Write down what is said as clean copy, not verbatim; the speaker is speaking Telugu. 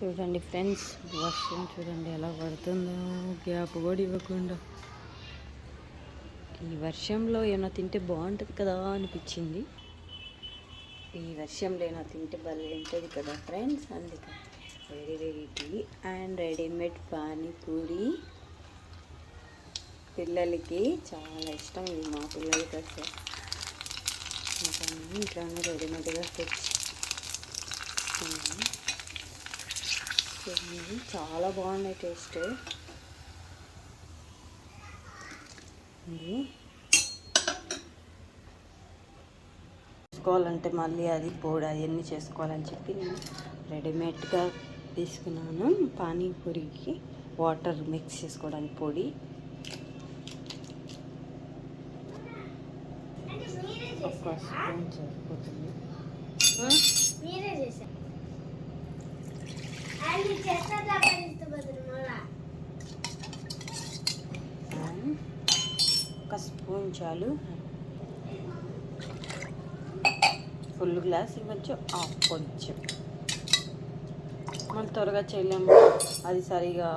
చూడండి ఫ్రెండ్స్, వర్షం చూడండి ఎలా పడుతుందో, గ్యాప్ కూడా ఇవ్వకుండా. ఈ వర్షంలో ఏమైనా తింటే బాగుంటుంది కదా అనిపించింది. ఈ వర్షంలో ఏమైనా తింటే భలే ఉంటుంది కదా ఫ్రెండ్స్. అందుకే వేడి వేడి టీ అండ్ రెడీమేడ్ పానీపూరి. పిల్లలకి చాలా ఇష్టం ఇది. మా పిల్లలకి అసలు ఇంట్లోనే రెడీమేడ్గా తెచ్చి చాలా బాగున్నాయి టేస్ట్. చేసుకోవాలంటే మళ్ళీ అది పొడి అవన్నీ చేసుకోవాలని చెప్పి నేను రెడీమేడ్గా తీసుకున్నాను. పానీపూరికి వాటర్ మిక్స్ చేసుకోవడానికి పొడి. ఒక స్పూన్ సరిపోతుంది. ఒక స్పూన్ చాలు. ఫుల్ గ్లాస్ ఇవ్వచ్చు, హాఫ్ కొంచెం. మళ్ళీ త్వరగా చేయలేము, అది సరిగా